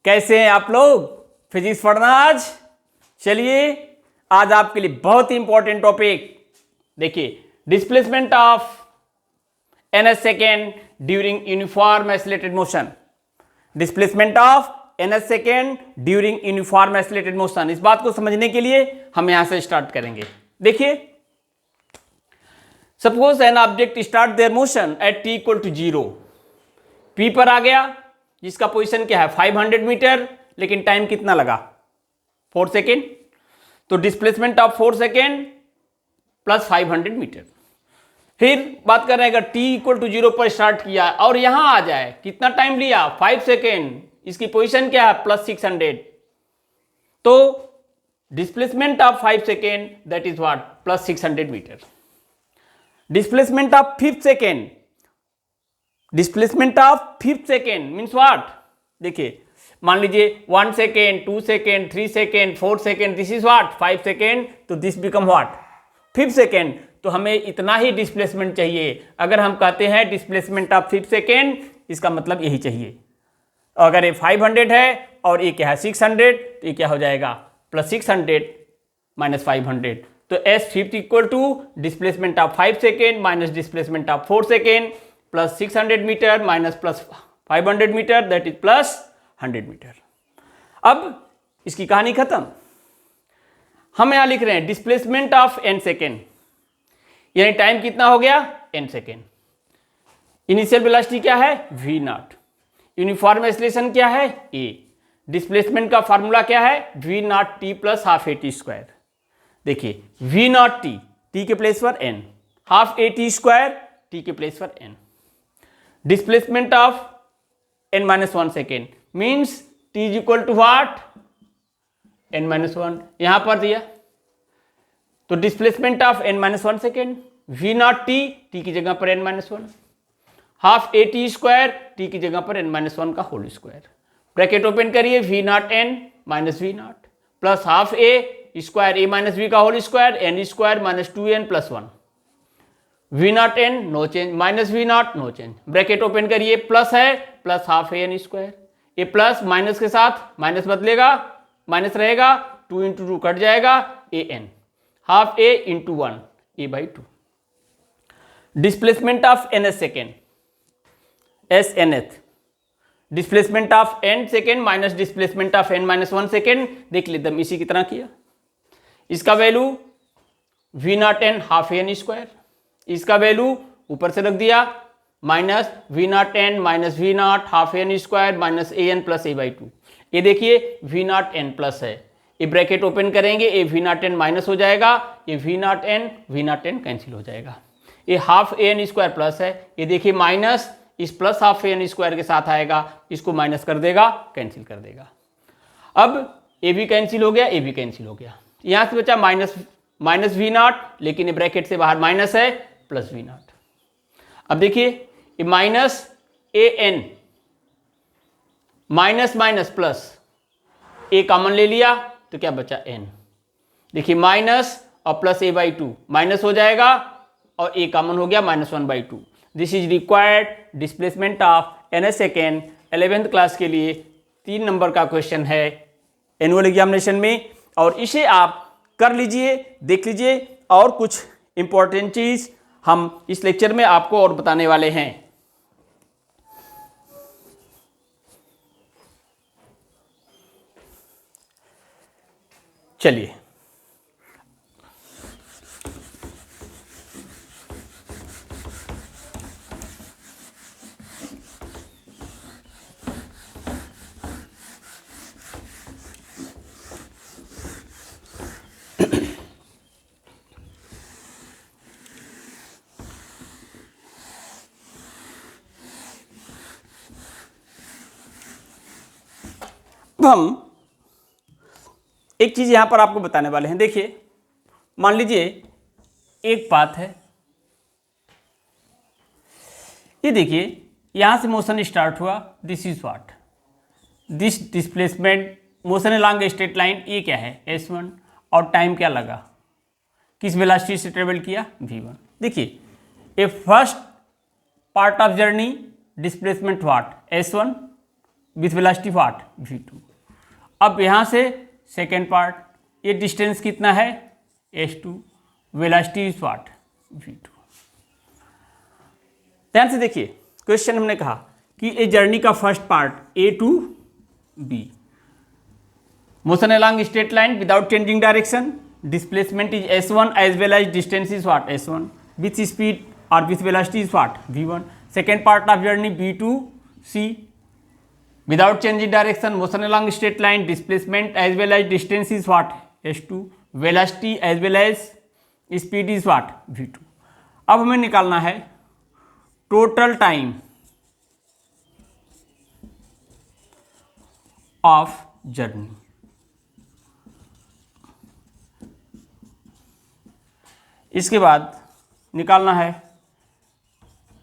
कैसे हैं आप लोग? फिजिक्स पढ़ना आज। चलिए आज आपके लिए बहुत ही इंपॉर्टेंट टॉपिक देखिए, displacement of ns second during uniform accelerated motion. Displacement of ns second during uniform accelerated motion. इस बात को समझने के लिए हम यहां से स्टार्ट करेंगे। देखिए, suppose an object start their motion at t equal to 0। p पर आ गया जिसका पोजीशन क्या है 500 मीटर, लेकिन टाइम कितना लगा 4 सेकेंड। तो displacement of 4 second plus 500 metre. फिर बात कर रहे हैं अगर t इक्वल टू 0 पर स्टार्ट किया और यहां आ जाए, कितना टाइम लिया 5 सेकेंड, इसकी पोजीशन क्या है प्लस 600। तो displacement of 5 second that is what plus 600 metre. Displacement of 5th second, displacement of 5th second means what, देखिए मान लीजिए 1 second 2 second 3 second 4 second, this is what 5 second, तो this become what 5th second. तो हमें इतना ही displacement चाहिए। अगर हम कहते हैं डिस्प्लेसमेंट ऑफ 5th सेकेंड, इसका मतलब यही चाहिए। अगर ये 500 है और ये क्या है 600, तो ये क्या हो जाएगा प्लस 600 माइनस 500। तो S 5th equal to displacement of 5 second minus displacement of 4 second plus 600 metre minus plus 500 metre that is plus 100 metre. अब इसकी कहानी खत्म। हम यहां लिख रहे हैं डिस्प्लेसमेंट ऑफ n सेकेंड, यानी टाइम कितना हो गया n सेकेंड। इनिशियल वेलोसिटी क्या है v नॉट। यूनिफॉर्म एक्सीलरेशन क्या है a। डिस्प्लेसमेंट का फार्मूला क्या है v naught t plus half a t square. देखिए v नॉट t के प्लेस पर n, half a t square t के प्लेस पर n। Displacement of n-1 second means t is equal to what n-1, यहां पर दिया। तो displacement of n-1 second v naught t की जगह पर n-1, half a t square t की जगह पर n-1 का होल स्क्वायर। ब्रैकेट ओपन करिए v naught n minus v naught plus half a square a minus v का whole square n square minus 2n plus 1। v naught n no change minus v naught no change. Bracket open करिए plus है plus half a n square, ये plus minus के साथ minus बदलेगा, minus रहेगा 2 into 2 cut जाएगा a n, half a into 1 a by 2। Displacement of ns second s nth, displacement of n second minus displacement of n-1 second. देख लेते हम इसी की तरह किया। इसका value v naught n half a n square, इसका वैल्यू ऊपर से रख दिया minus v naught n minus v not half a n square minus a n plus a by 2। ये देखिए v नॉट n प्लस है, ये ब्रैकेट ओपन करेंगे ये v नॉट n माइनस हो जाएगा, ये v नॉट n कैंसिल हो जाएगा। ये half a n square plus है, ये देखिए माइनस इस plus half a n square के साथ आएगा, इसको माइनस कर देगा कैंसिल कर देगा। अब a भी कैंसिल हो गया, a भी कैंसिल हो गया, यहां से बचा माइनस v नॉट, लेकिन ये ब्रैकेट से बाहर माइनस है प्लस v नॉट। अब देखिए ये minus a n minus minus plus a common ले लिया तो क्या बचा n। देखिए माइनस और प्लस a बाई 2 माइनस हो जाएगा और a कॉमन हो गया -1 by 2। This is required displacement of ns second 11th class के लिए 3 नंबर का क्वेश्चन है एनुअल एग्जामिनेशन में, और इसे आप कर लीजिए, देख लीजिए। और कुछ इंपॉर्टेंट चीज हम इस लेक्चर में आपको और बताने वाले हैं। चलिए हम एक चीज यहां पर आपको बताने वाले हैं। देखिए मान लीजिए एक पाथ है, ये देखिए यहां से मोशन स्टार्ट हुआ, this is what this displacement motion along a straight line, ये क्या है s1, और टाइम क्या लगा, किस वेलोसिटी से ट्रेवल किया v1। देखिए a first part of journey displacement what s1 with velocity what v2। अब यहाँ से सेकेंड पार्ट, ये डिस्टेंस कितना है h2, velocity is what v2। ध्यान से देखिए, क्वेश्चन हमने कहा कि ए जर्नी का first part a to b, मोशन along straight line without changing direction, displacement is s1 as well as distance is what s1, with speed or with velocity is what v1। second part of journey b to c, without changing direction, motion along straight line, displacement as well as distance is what s2, velocity as well as speed is what v2। अब हमें निकालना है total time of journey. इसके बाद निकालना है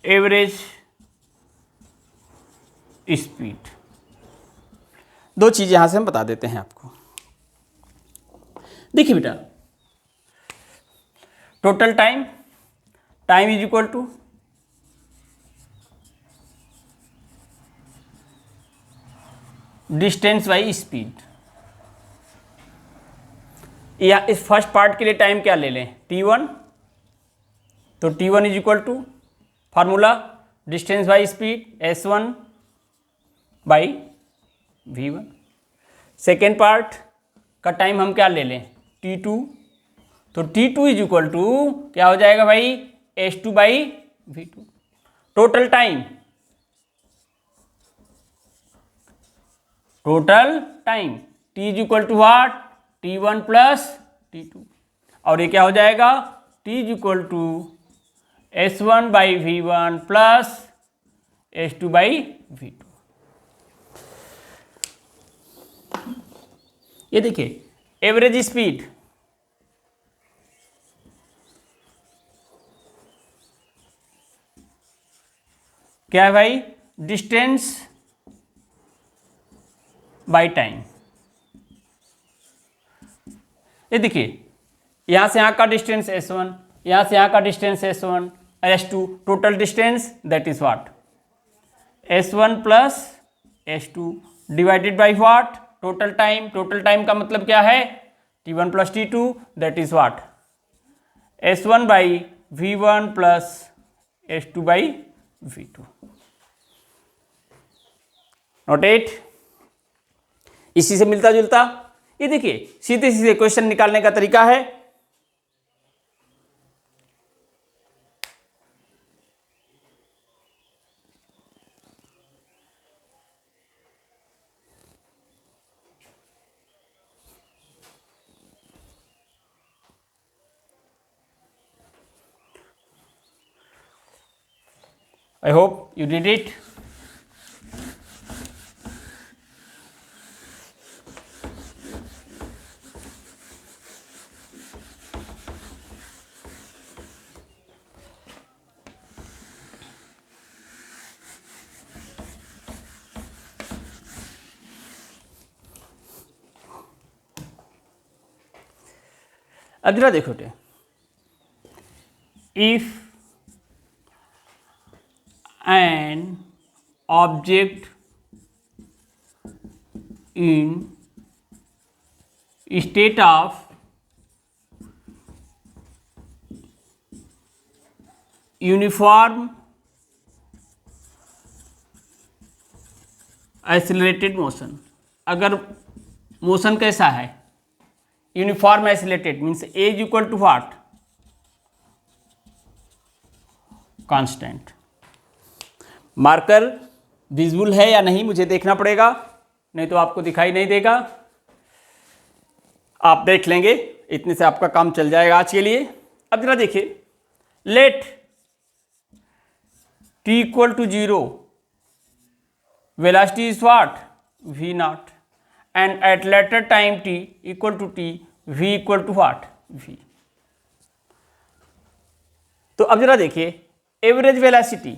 average speed. दो चीज़ यहां से हम बता देते हैं आपको। देखिए बेटा, total time, time is equal to distance by speed. या इस फर्स्ट पार्ट के लिए टाइम क्या ले लें t1, तो t1 is equal to formula distance by speed s1 by v1। Second part का टाइम हम क्या ले लें t2, तो t2 इज इक्वल टू क्या हो जाएगा भाई s2 by v2। Total time, total time t is equal to what t1 plus t2, और ये क्या हो जाएगा t is equal to s1 by v1 plus s2 by v2। ये देखिए एवरेज स्पीड, क्या है भाई डिस्टेंस बाई टाइम। ये देखिए यहां से यहां का डिस्टेंस s1, यहां से यहां का distance s1 s2, total distance that is what s1 plus s2 divided by what total time. Total time का मतलब क्या है t1 plus t2 that is what s1 by v1 plus s2 by v2। Note it. इसी से मिलता जुलता ये देखिए सीधे सीधे क्वेश्चन निकालने का तरीका है। I hope you did it. अब जरा देखो टे, if an object in state of uniform accelerated motion, अगर मोशन कैसा है uniform accelerated means a is equal to what constant. Marker visual है या नहीं मुझे देखना पड़ेगा, नहीं तो आपको दिखाई नहीं देगा। आप देख लेंगे, इतने से आपका काम चल जाएगा आज के लिए। अब जरा देखिए, let t equal to 0 velocity is what v naught and at later time t equal to t v equal to what v। तो अब जरा देखिए average velocity,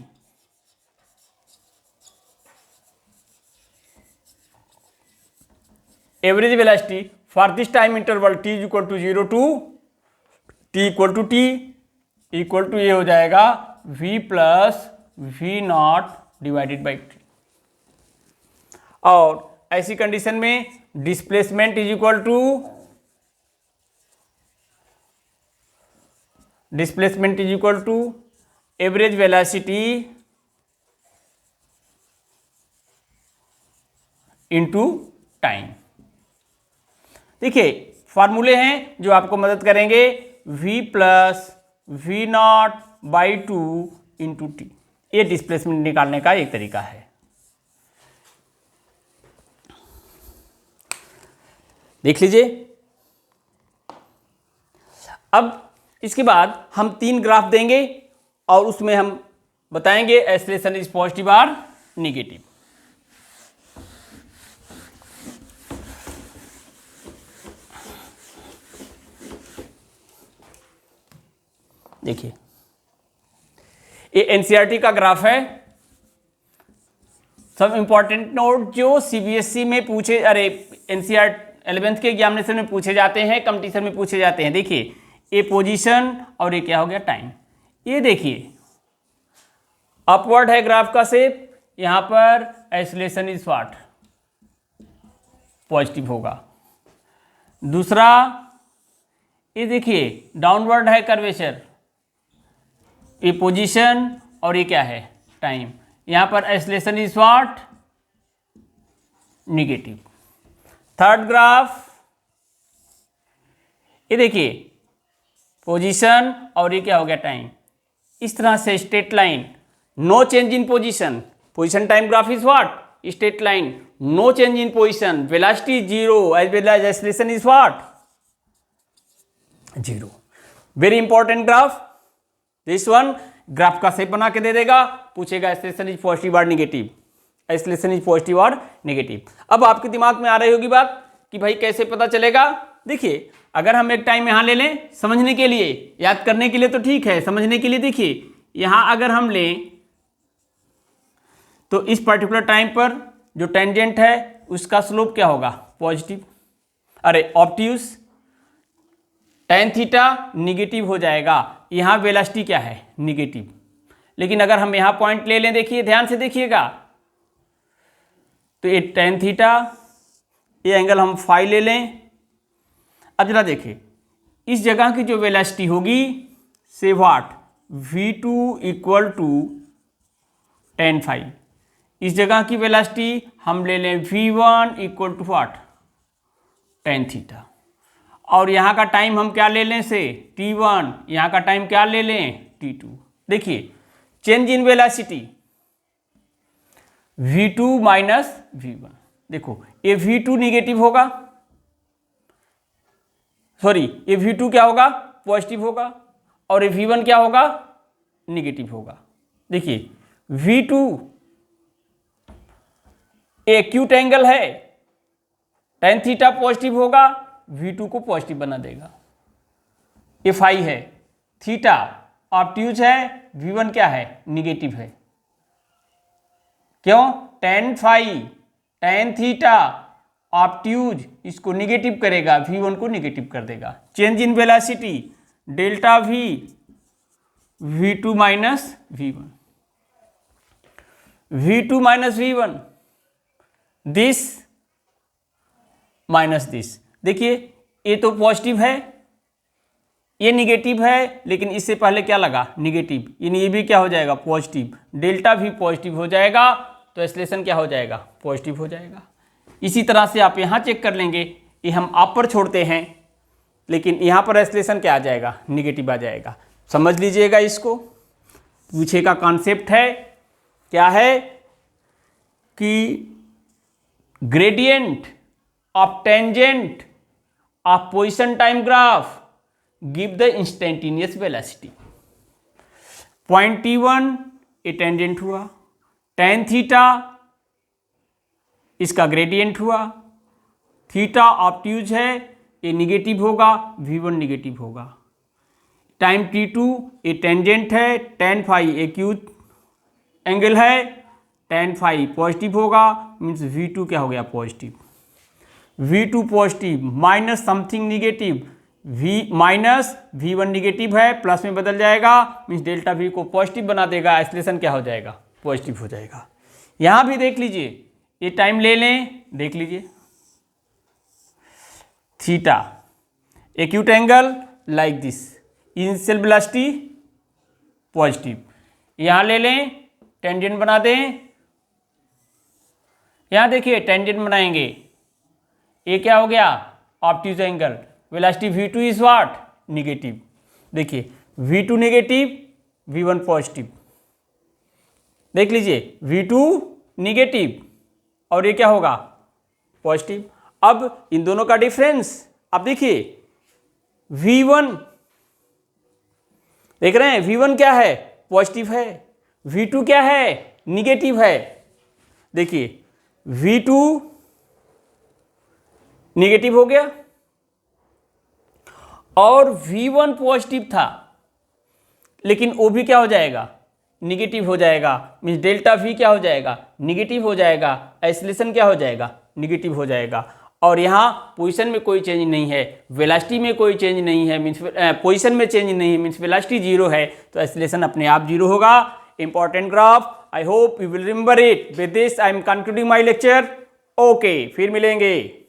average velocity for this time interval t equal to 0 to t equal to t equal to ये हो जाएगा v plus v naught divided by t। और ऐसी condition में displacement is equal to average velocity into time. देखिए फार्मूले हैं जो आपको मदद करेंगे, v plus v naught by 2 into t. ये डिस्प्लेसमेंट निकालने का एक तरीका है। देख लीजिए। अब इसके बाद हम 3 ग्राफ देंगे और उसमें हम बताएंगे एक्सेलरेशन इज पॉजिटिव और निगेटिव। देखिए ये एनसीईआरटी का ग्राफ है। सब इंपॉर्टेंट नोट जो सीबीएसई में पूछे, अरे एनसीईआरटी 11th के एग्जामिनेशन में पूछे जाते हैं, कंपटीशन में पूछे जाते हैं। देखिए ये पोजीशन और ये क्या हो गया, टाइम। ये देखिए अपवर्ड है ग्राफ का शेप, यहां पर एक्सेलरेशन इज व्हाट, पॉजिटिव होगा। दूसरा ये देखिए डाउनवर्ड है कर्वेचर, ये पोजीशन और ये क्या है, टाइम। यहां पर acceleration is what, negative. Third graph ये देखिए पोजीशन और ये क्या हो गया, टाइम। इस तरह से straight line, no change in position, position time graph is what, straight line, no change in position, velocity zero as well as acceleration is what, zero. Very important graph this one. Graph का shape बना के दे देगा, पूछेगा acceleration is positive और negative, acceleration is positive और negative. अब आपके दिमाग में आ रही होगी बात कि भाई कैसे पता चलेगा। देखिए अगर हम एक टाइम यहां ले लें समझने के लिए, याद करने के लिए तो ठीक है, समझने के लिए देखिए यहां अगर हम लें तो इस पर्टिकुलर टाइम पर जो टेंजेंट है उसका स्लोप क्या होगा, पॉजिटिव, अरे ऑब्ट्यूज। tan थीटा निगेटिव हो जाएगा, यहां वेलोसिटी क्या है, निगेटिव। लेकिन अगर हम यहां पॉइंट ले लें, देखिए ध्यान से देखिएगा, तो ये tan थीटा, ये एंगल हम फाई ले लें। अब जरा देखिए इस जगह की जो वेलोसिटी होगी से what, v2 equal to tan phi. इस जगह की वेलोसिटी हम ले लें v1 equal to what, tan theta. और यहाँ का टाइम हम क्या ले लें से, t1, यहाँ का टाइम क्या ले लें, t2। देखिए change in velocity v2 minus v1। देखो ये v2 निगेटिव होगा, सॉरी ये v2 क्या होगा, पॉजिटिव होगा, और ये v1 क्या होगा, निगेटिव होगा। देखिए v2 एक्यूट एंगल है, tan थीटा पॉजिटिव होगा, v2 को पॉजिटिव बना देगा। ये फाई है, थीटा ऑब्ट्यूज है, v1 क्या है, निगेटिव है। क्यों, tan phi, tan theta obtuse इसको निगेटिव करेगा, v1 को निगेटिव कर देगा। Change in velocity delta v, v2 minus v1, v2 minus v1, this minus this. देखिए ये तो पॉजिटिव है, ये निगेटिव है, लेकिन इससे पहले क्या लगा, निगेटिव, यानी ये भी क्या हो जाएगा, पॉजिटिव। डेल्टा भी पॉजिटिव हो जाएगा तो एक्सेलरेशन क्या हो जाएगा, पॉजिटिव हो जाएगा। इसी तरह से आप यहाँ चेक कर लेंगे, ये हम आप पर छोड़ते हैं, लेकिन यहाँ पर एक्सेलरेशन क्या आ जाएगा, निगेटिव आ जाएगा। समझ लीजिएगा इसको। पीछे का कॉन्सेप्ट है क्या है कि gradient of tangent of position time graph give the instantaneous velocity. Point t1 ये टेंजेंट हुआ, tan थीटा इसका ग्रेडियंट हुआ, थीटा ऑब्ट्यूज है, ये निगेटिव होगा, v1 निगेटिव होगा। टाइम t2 ये टेंजेंट है, tan फाई एक्यूट एंगल है, tan फाई पॉजिटिव होगा, मीन्स v2 क्या हो गया, positive. v2 positive minus something negative, v minus v1 negative है, प्लस में बदल जाएगा, मीन्स डेल्टा v को पॉजिटिव बना देगा, एक्सेलरेशन क्या हो जाएगा, पॉजिटिव हो जाएगा। यहाँ भी देख लीजिए ये टाइम ले लें, देख लीजिए theta, acute angle like this, initial velocity positive, यहाँ ले लें टेंजेंट बना दें, यहाँ देखिए टेंजेंट बनाएंगे, ये क्या हो गया obtuse angle, velocity v2 is what negative, देखिए v2 नेगेटिव v1 पॉजिटिव, देख लीजिए v2 निगेटिव और ये क्या होगा पॉजिटिव। अब इन दोनों का डिफरेंस अब देखिए v1 देख रहे हैं, v1 क्या है पॉजिटिव है, v2 क्या है निगेटिव है, देखिए v2 निगेटिव हो गया और v1 पॉजिटिव था, लेकिन वो भी क्या हो जाएगा निगेटिव हो जाएगा, मीन्स डेल्टा v क्या हो जाएगा निगेटिव हो जाएगा, आइसोलेशन क्या हो जाएगा निगेटिव हो जाएगा। और यहाँ पोजीशन में कोई चेंज नहीं है, वेलोसिटी में कोई चेंज नहीं है, मीन्स पोजीशन में चेंज नहीं है, मीन्स वेलोसिटी जीरो है, तो आइसोलेशन अपने आप जीरो होगा। Important graph, I hope you will remember it. With this I am concluding my lecture. Okay, फिर मिलेंगे।